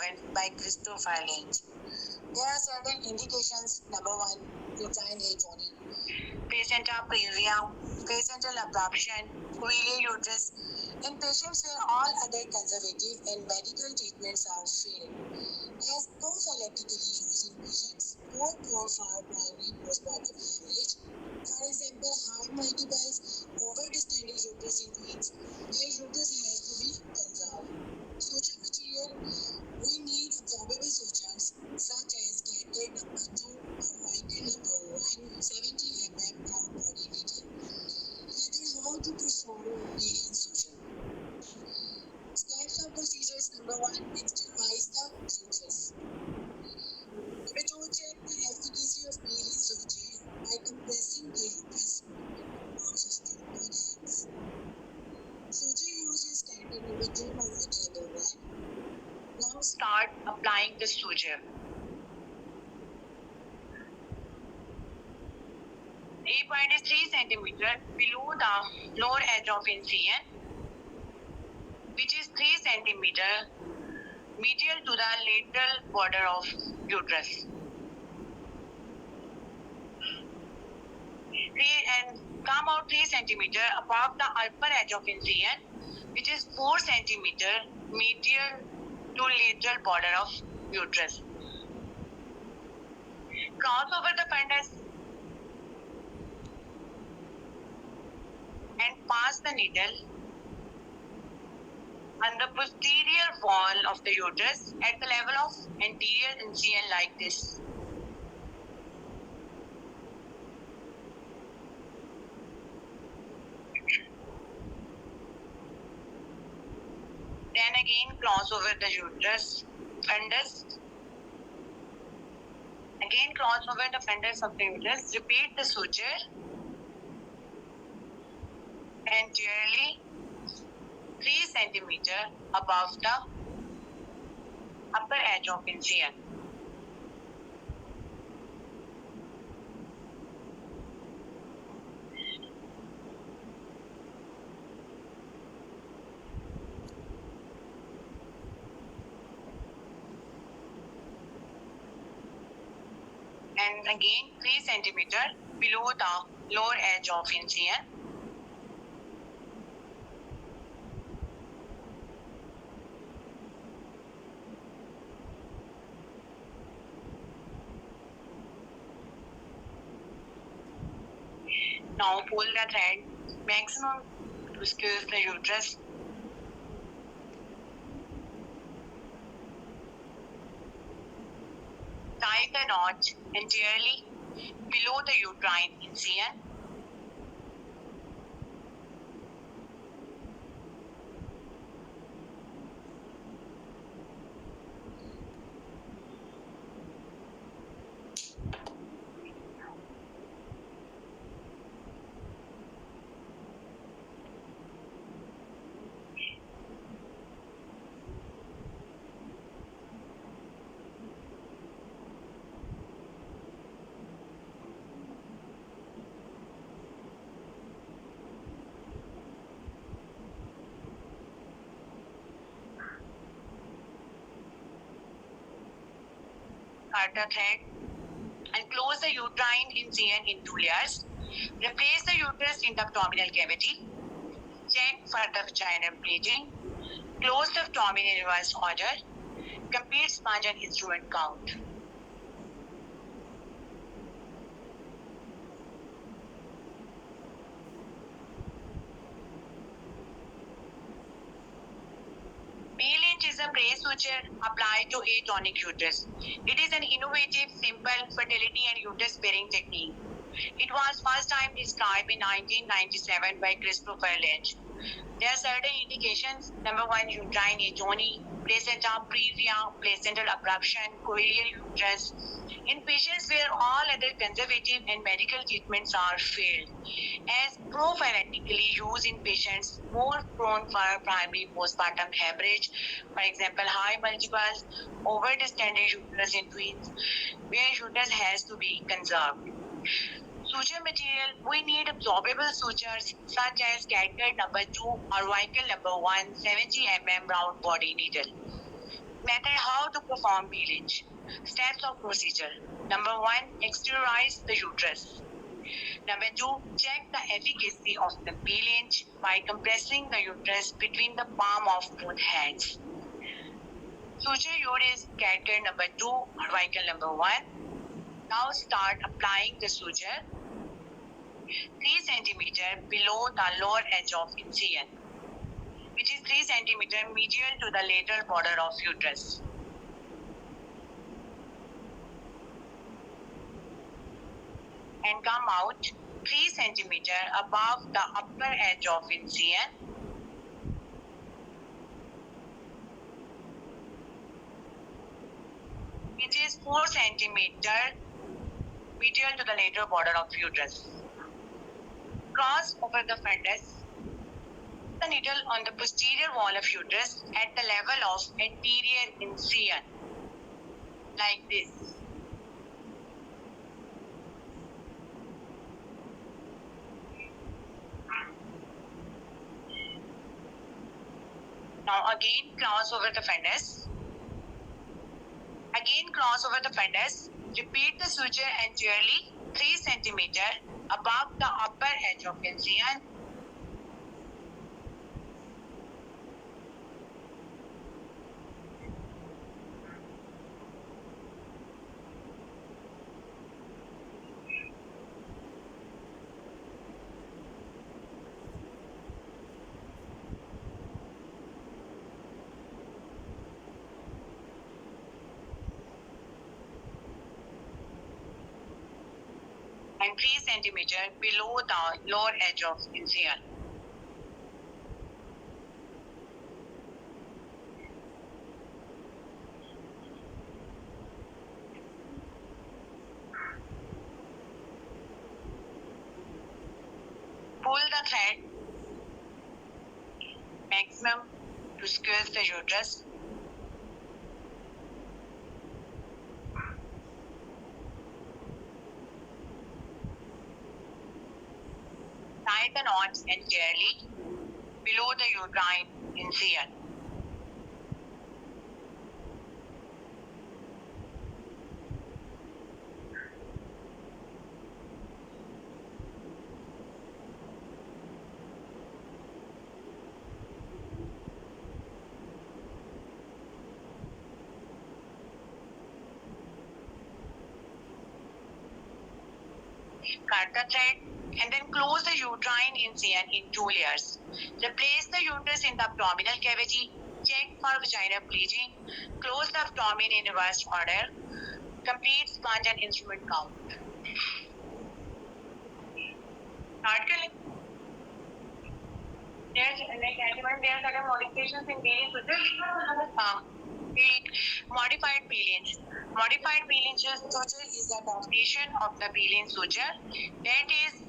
1997 by Christopher Lynch. There are certain indications. Number one, uterine atony, placenta previa, placental abruption, coelial uterus. In patients where all other conservative and medical treatments are failed, as prophylactically used in patients more prone for primary postpartum hemorrhage. For example, high multiples, overdistended uterus in tweens, where uterus has to be conserved. Suture material, we need absorbable sutures such as catheter number 2 or Michael number 1, 70 mm round body needle. Learn how to perform radiant suture. Types of procedures. Number 1, externalize the uterus. Number 2, check the efficacy of daily suture by compressing the uterus with both hands. Suture uses catheter number 2 or Michael number 1. Now start applying the suture. A point is 3 cm below the lower edge of incision, which is 3 cm medial to the lateral border of uterus. And come out 3 cm above the upper edge of incision, which is 4 cm medial to lateral border of uterus. Cross over the fundus and pass the needle on the posterior wall of the uterus at the level of anterior incision like this. Then again cross over the uterus fundus. Again cross over the fundus of the uterus. Repeat the suture anteriorly 3 cm above the upper edge of incision. And again 3 cm below the lower edge of incision. Now pull the thread maximum to squeeze the uterus. Tie the knot anteriorly below the uterine incision. Cut the thread and close the uterine incision in 2 layers. Replace the uterus in the abdominal cavity. Check for the vaginal bleeding. Close the abdomen in reverse order. Complete sponge and instrument count. B-Lynch is a brace suture applied to atonic uterus. It is an innovative, simple fertility and uterus sparing technique. It was first time described in 1997 by Christopher Lynch. There are certain indications. Number 1, uterine atony, placenta previa, placental abruption, coelial uterus. In patients where all other conservative and medical treatments are failed, as prophylactically used in patients more prone for primary postpartum hemorrhage, for example, high multiples, overdistended uterus in tweens, where uterus has to be conserved. Suture material, we need absorbable sutures such as catheter number 2 or Weichel number 1 70 mm round body needle. Method how to perform peelage. Steps of procedure. Number 1, exteriorize the uterus. Number 2, check the efficacy of the peelage by compressing the uterus between the palm of both hands. Suture uterus catheter number 2 or vehicle number 1. Now start applying the suture 3 cm below the lower edge of incision, which is 3 cm medial to the lateral border of uterus. And come out 3 cm above the upper edge of incision, which is 4 cm medial to the lateral border of uterus. Cross over the fundus the needle on the posterior wall of uterus at the level of anterior incision, like this. Now again cross over the fundus. Again cross over the fundus. Repeat the suture anteriorly 3 cm above the upper edge of incision. And 3 cm below the lower edge of incision. Pull the thread maximum to squeeze the uterus. Tie the knots anteriorly below the uterine incision. Cut the thread and then close the uterine incision in 2 layers. Replace the uterus in the abdominal cavity. Check for vaginal bleeding. Close the abdomen in reverse order. Complete sponge and instrument count. Start करें. There's like everyone there are modifications in various modified peelings. Modified peeling suture is the combination of the peeling suture that is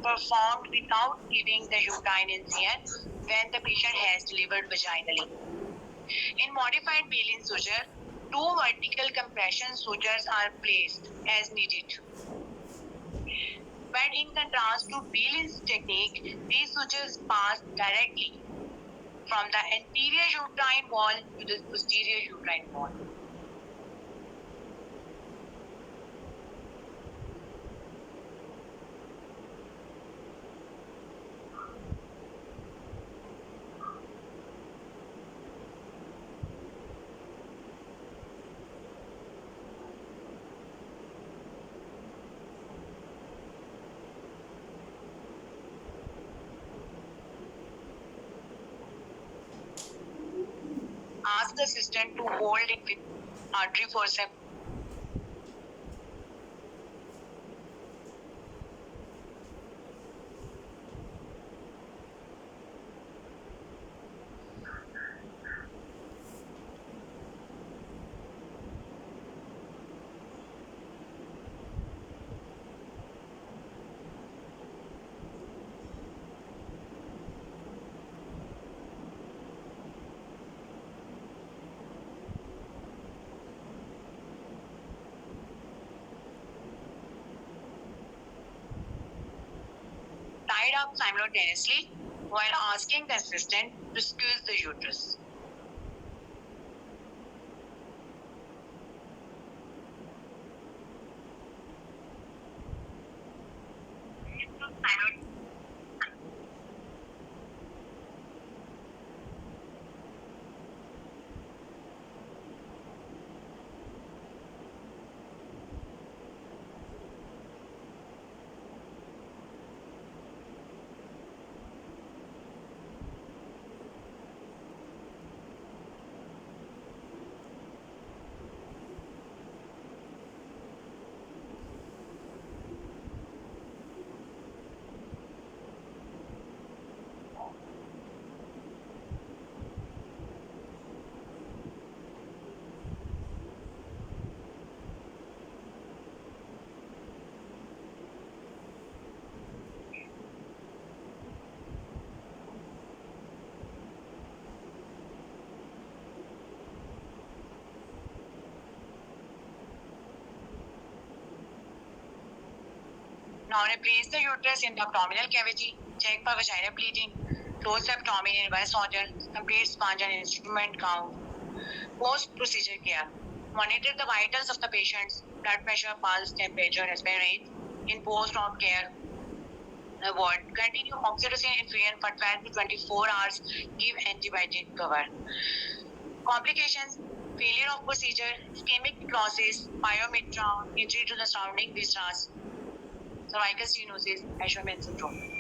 performed without giving the uterine incision when the patient has delivered vaginally. In modified peeling suture, 2 vertical compression sutures are placed as needed. But in contrast to peeling technique, these sutures pass directly from the anterior uterine wall to the posterior uterine wall. Ask the assistant to hold it with artery forceps. Tied up simultaneously while asking the assistant to squeeze the uterus. Now replace the uterus in the abdominal cavity, check for vaginal bleeding, close the abdomen in West order, complete sponge and instrument count. Post-procedure care. Monitor the vitals of the patient's blood pressure, pulse, temperature, respiratory rate. In post-op care, avoid. Continue oxytocin infusion for 12 to 24 hours. Give antibiotic cover. Complications, failure of procedure, ischemic necrosis, pyometra, injury to the surrounding viscera, cervical stenosis, Asherman syndrome.